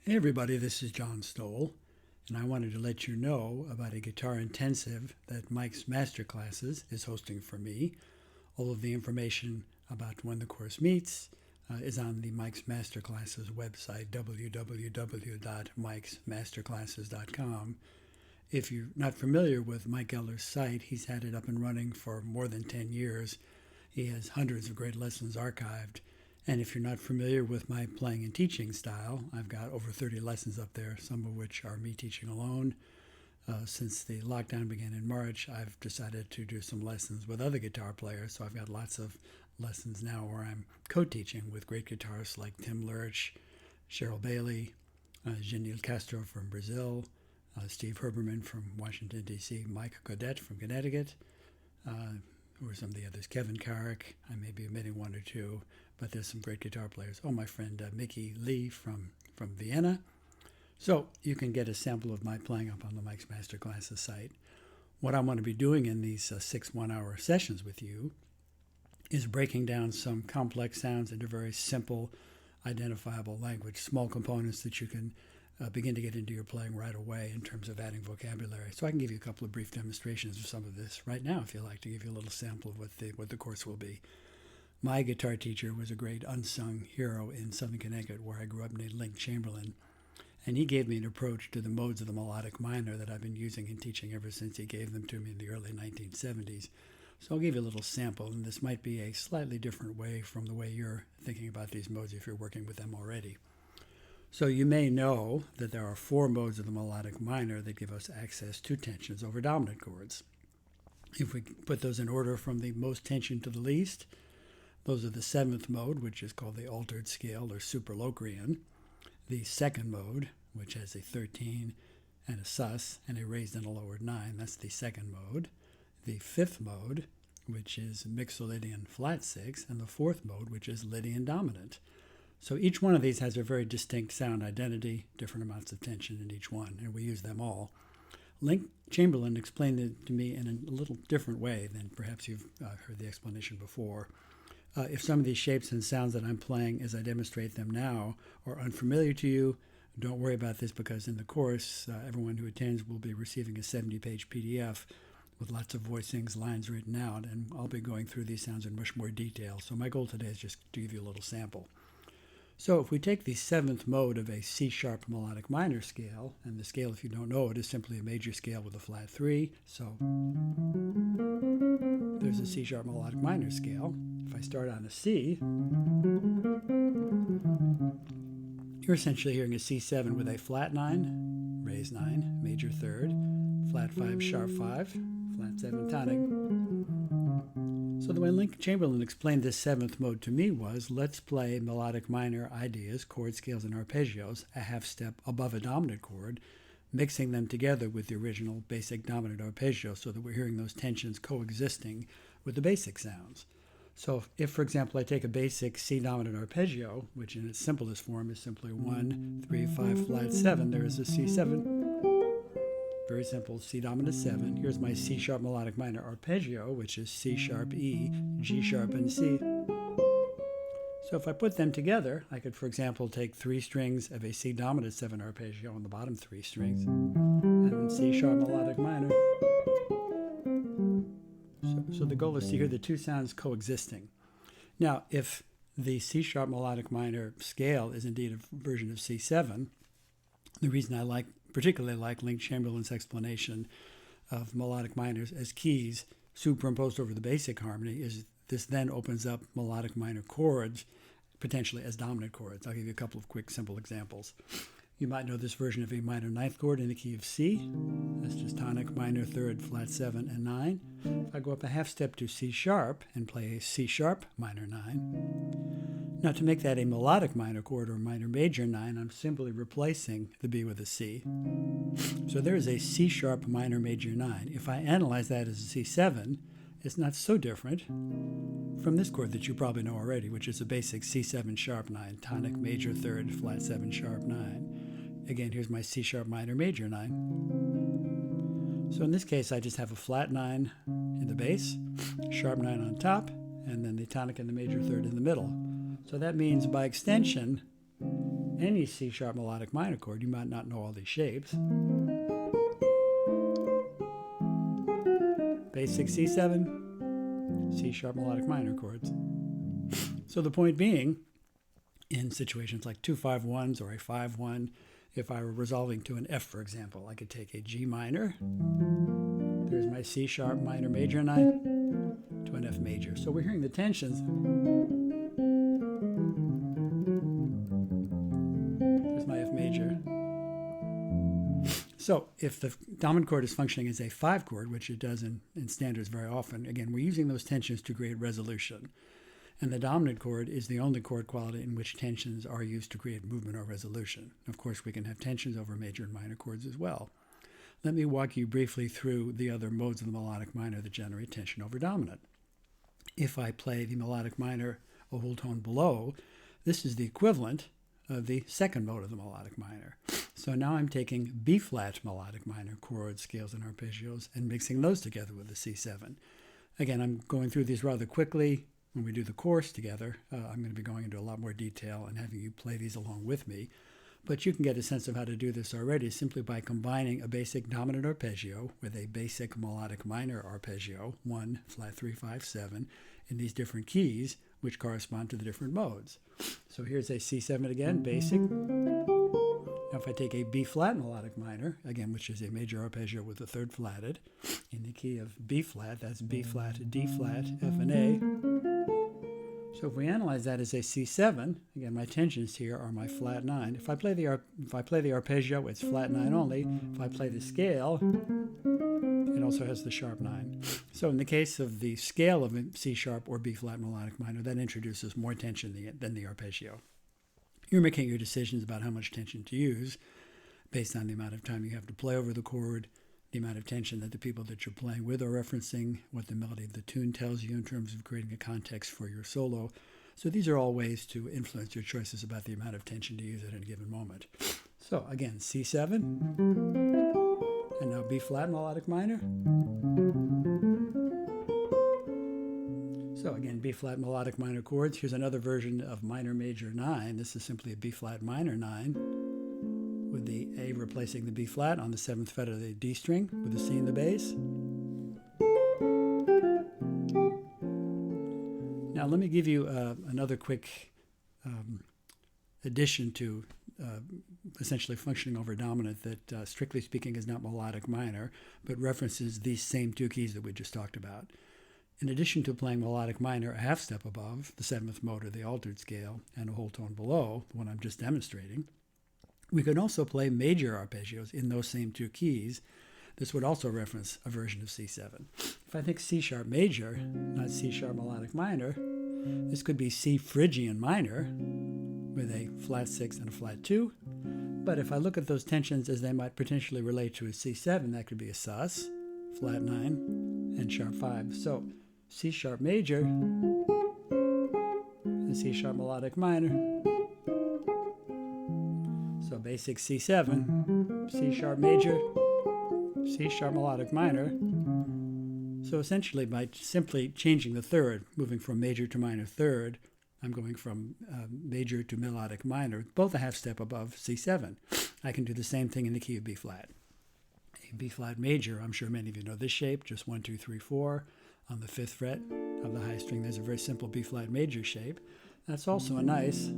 Hey everybody, this is John Stowell, and I wanted to let you know about a guitar intensive that Mike's Masterclasses is hosting for me. All of the information about when the course meets is on the Mike's Masterclasses website, www.mikesmasterclasses.com. If you're not familiar with Mike Eller's site, he's had it up and running for more than 10 years. He has hundreds of great lessons archived. And if you're not familiar with my playing and teaching style, I've got over 30 lessons up there, some of which are me teaching alone. Since the lockdown began in March, I've decided to do some lessons with other guitar players. So I've got lots of lessons now where I'm co-teaching with great guitarists like Tim Lurch, Cheryl Bailey, Genil Castro from Brazil, Steve Herberman from Washington, D.C., Mike Godet from Connecticut, who are some of the others? Kevin Carrick, I may be omitting one or two, but there's some great guitar players. Oh, my friend Mickey Lee from Vienna. So you can get a sample of my playing up on the Mike's Masterclasses site. What I want to be doing in these 6 1-hour sessions with you is breaking down some complex sounds into very simple, identifiable language, small components that you can begin to get into your playing right away in terms of adding vocabulary. So I can give you a couple of brief demonstrations of some of this right now if you like, to give you a little sample of what the course will be. My guitar teacher was a great unsung hero in Southern Connecticut, where I grew up, named Link Chamberlain. And he gave me an approach to the modes of the melodic minor that I've been using and teaching ever since he gave them to me in the early 1970s. So I'll give you a little sample, and this might be a slightly different way from the way you're thinking about these modes if you're working with them already. So you may know that there are 4 modes of the melodic minor that give us access to tensions over dominant chords. If we put those in order from the most tension to the least, those are the 7th mode, which is called the altered scale or superlocrian, the 2nd mode, which has a 13 and a sus and a raised and a lowered 9, that's the 2nd mode, the 5th mode, which is Mixolydian flat 6, and the 4th mode, which is Lydian dominant. So each one of these has a very distinct sound identity, different amounts of tension in each one, and we use them all. Link Chamberlain explained it to me in a little different way than perhaps you've heard the explanation before. If some of these shapes and sounds that I'm playing as I demonstrate them now are unfamiliar to you, don't worry about this, because in the course, everyone who attends will be receiving a 70-page PDF with lots of voicings, lines written out, and I'll be going through these sounds in much more detail. So my goal today is just to give you a little sample. So if we take the 7th mode of a C-sharp melodic minor scale, and the scale, if you don't know it, is simply a major scale with a flat 3. So there's a C-sharp melodic minor scale. If I start on a C, you're essentially hearing a C7 with a flat 9, raised 9, major 3rd, flat 5, sharp 5, flat 7 tonic. So the way Link Chamberlain explained this 7th mode to me was, let's play melodic minor ideas, chord scales, and arpeggios a half step above a dominant chord, mixing them together with the original basic dominant arpeggio so that we're hearing those tensions coexisting with the basic sounds. So if, for example, I take a basic C dominant arpeggio, which in its simplest form is simply 1, 3, 5, flat 7, there is a C7. Very simple, C dominant 7. Here's my C sharp melodic minor arpeggio, which is C sharp E, G sharp, and C. So if I put them together, I could, for example, take 3 strings of a C dominant 7 arpeggio on the bottom 3 strings, and then C sharp melodic minor. So the goal is to hear the two sounds coexisting. Now, if the C sharp melodic minor scale is indeed a version of C7, the reason I particularly like Link Chamberlain's explanation of melodic minors as keys superimposed over the basic harmony is this then opens up melodic minor chords potentially as dominant chords. I'll give you a couple of quick, simple examples. You might know this version of a minor 9th chord in the key of C. That's just tonic, minor 3rd, flat 7, and 9. If I go up a half step to C sharp and play a C sharp minor 9. Now to make that a melodic minor chord or minor major 9, I'm simply replacing the B with a C. So there is a C sharp minor major 9. If I analyze that as a C7, it's not so different from this chord that you probably know already, which is a basic C7 sharp 9, tonic, major 3rd, flat 7, sharp 9. Again, here's my C sharp minor major 9. So in this case, I just have a flat 9 in the bass, sharp 9 on top, and then the tonic and the major 3rd in the middle. So that means by extension, any C sharp melodic minor chord, you might not know all these shapes. Basic C7, C sharp melodic minor chords. So the point being, in situations like 2-5-1s or a 5-1, if I were resolving to an F, for example, I could take a G minor. There's my C sharp minor major, and I to an F major. So we're hearing the tensions. There's my F major. So if the dominant chord is functioning as a 5 chord, which it does in standards very often, again, we're using those tensions to create resolution. And the dominant chord is the only chord quality in which tensions are used to create movement or resolution. Of course, we can have tensions over major and minor chords as well. Let me walk you briefly through the other modes of the melodic minor that generate tension over dominant. If I play the melodic minor a whole tone below, this is the equivalent of the second mode of the melodic minor. So now I'm taking B-flat melodic minor chords, scales, and arpeggios and mixing those together with the C7. Again, I'm going through these rather quickly. When we do the course together, I'm going to be going into a lot more detail and having you play these along with me. But you can get a sense of how to do this already simply by combining a basic dominant arpeggio with a basic melodic minor arpeggio, 1, flat 3, 5, 7, in these different keys, which correspond to the different modes. So here's a C7 again, basic. Now if I take a B-flat melodic minor, again, which is a major arpeggio with the third flatted, in the key of B-flat, that's B-flat, D-flat, F, and A. So if we analyze that as a C7, again, my tensions here are my flat 9. If I play the arpeggio, it's flat 9 only. If I play the scale, it also has the sharp 9. So in the case of the scale of a C sharp or B flat melodic minor, that introduces more tension than the arpeggio. You're making your decisions about how much tension to use based on the amount of time you have to play over the chord, the amount of tension that the people that you're playing with are referencing, what the melody of the tune tells you in terms of creating a context for your solo. So these are all ways to influence your choices about the amount of tension to use at any given moment. So again, C7, and now B flat melodic minor. So again, B flat melodic minor chords. Here's another version of minor major 9. This is simply a B flat minor 9. With the A replacing the B flat on the 7th fret of the D string with the C in the bass. Now let me give you another quick addition to essentially functioning over dominant that strictly speaking is not melodic minor, but references these same two keys that we just talked about. In addition to playing melodic minor a half step above, the 7th mode or the altered scale, and a whole tone below, the one I'm just demonstrating, we could also play major arpeggios in those same two keys. This would also reference a version of C7. If I think C sharp major, not C sharp melodic minor, this could be C Phrygian minor with a flat 6 and a flat 2. But if I look at those tensions as they might potentially relate to a C7, that could be a sus, flat 9, and sharp 5. So C sharp major and C sharp melodic minor. So basic C7, C sharp major, C sharp melodic minor. So essentially by simply changing the third, moving from major to minor third, I'm going from major to melodic minor, both a half step above C7. I can do the same thing in the key of B flat. A B flat major, I'm sure many of you know this shape, just 1, 2, 3, 4 on the 5th fret of the high string. There's a very simple B flat major shape. That's also a nice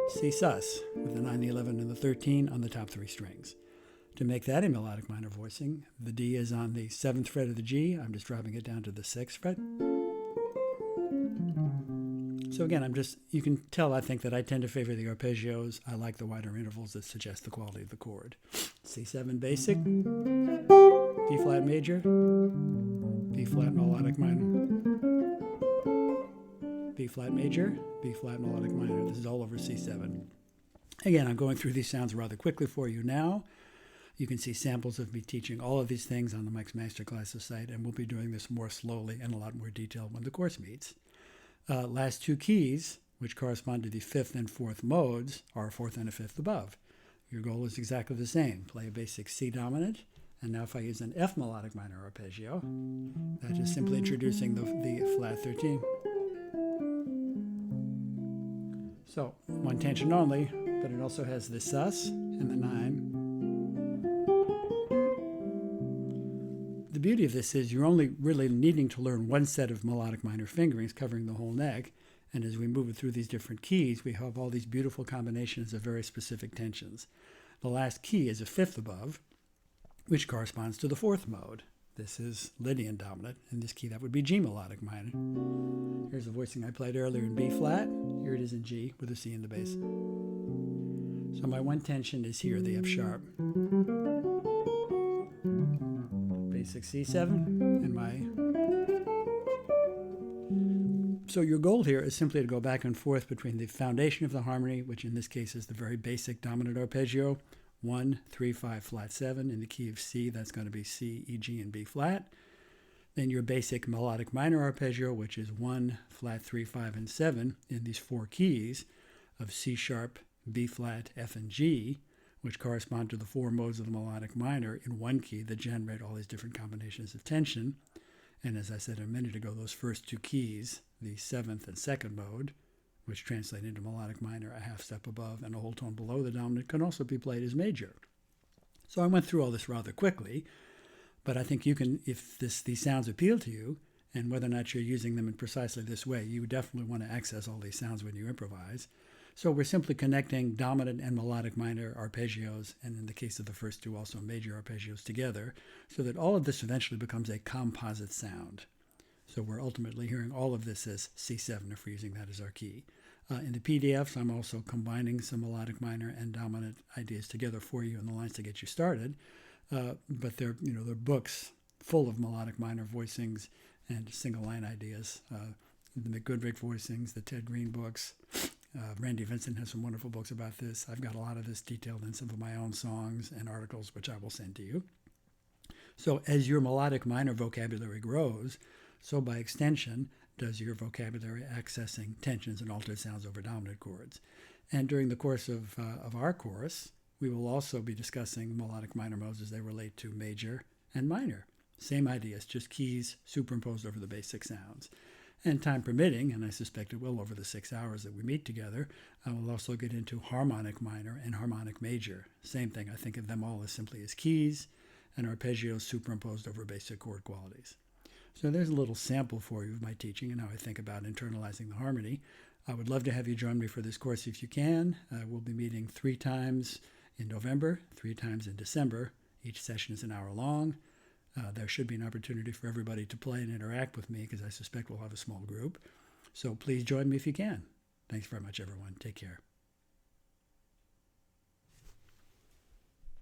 C sus with the 9, the 11, and the 13 on the top 3 strings. To make that a melodic minor voicing, the D is on the 7th fret of the G. I'm just dropping it down to the 6th fret. So again, you can tell, I think, that I tend to favor the arpeggios. I like the wider intervals that suggest the quality of the chord. C7 basic, B flat major, B flat melodic minor, B flat major, B flat melodic minor. This is all over C7. Again, I'm going through these sounds rather quickly for you now. You can see samples of me teaching all of these things on the Mike's Masterclasses site, and we'll be doing this more slowly and a lot more detail when the course meets. Last two keys, which correspond to the 5th and 4th modes, are a 4th and a 5th above. Your goal is exactly the same. Play a basic C dominant, and now if I use an F melodic minor arpeggio, that is simply introducing the flat 13. So, one tension only, but it also has the sus and the 9. The beauty of this is you're only really needing to learn one set of melodic minor fingerings covering the whole neck. And as we move it through these different keys, we have all these beautiful combinations of very specific tensions. The last key is a 5th above, which corresponds to the 4th mode. This is Lydian dominant. In this key, that would be G melodic minor. Here's a voicing I played earlier in B flat. Here it is in G with a C in the bass. So my one tension is here, the F sharp. Basic C7 and my... So your goal here is simply to go back and forth between the foundation of the harmony, which in this case is the very basic dominant arpeggio, 1, 3, 5, flat 7. In the key of C, that's going to be C, E, G, and B flat. Then your basic melodic minor arpeggio, which is 1, flat 3, 5, and 7 in these 4 keys of C sharp, B flat, F, and G, which correspond to the 4 modes of the melodic minor in one key that generate all these different combinations of tension. And as I said a minute ago, those first 2 keys, the 7th and 2nd mode, which translate into melodic minor a half step above and a whole tone below the dominant, can also be played as major. So I went through all this rather quickly, but I think you can, if these sounds appeal to you, and whether or not you're using them in precisely this way, you definitely want to access all these sounds when you improvise. So we're simply connecting dominant and melodic minor arpeggios, and in the case of the first 2, also major arpeggios together, so that all of this eventually becomes a composite sound. So we're ultimately hearing all of this as C7 if we're using that as our key. In the PDFs, I'm also combining some melodic minor and dominant ideas together for you in the lines to get you started. But they're books full of melodic minor voicings and single line ideas. The McGoodrick voicings, the Ted Green books. Randy Vincent has some wonderful books about this. I've got a lot of this detailed in some of my own songs and articles, which I will send to you. So as your melodic minor vocabulary grows, so by extension does your vocabulary accessing tensions and altered sounds over dominant chords. And during the course of our course, we will also be discussing melodic minor modes as they relate to major and minor. Same ideas, just keys superimposed over the basic sounds. And time permitting, and I suspect it will over the 6 hours that we meet together, I will also get into harmonic minor and harmonic major. Same thing, I think of them all as simply as keys and arpeggios superimposed over basic chord qualities. So there's a little sample for you of my teaching and how I think about internalizing the harmony. I would love to have you join me for this course if you can. We'll be meeting 3 times in November, 3 times in December. Each session is an hour long. There should be an opportunity for everybody to play and interact with me because I suspect we'll have a small group. So please join me if you can. Thanks very much, everyone. Take care.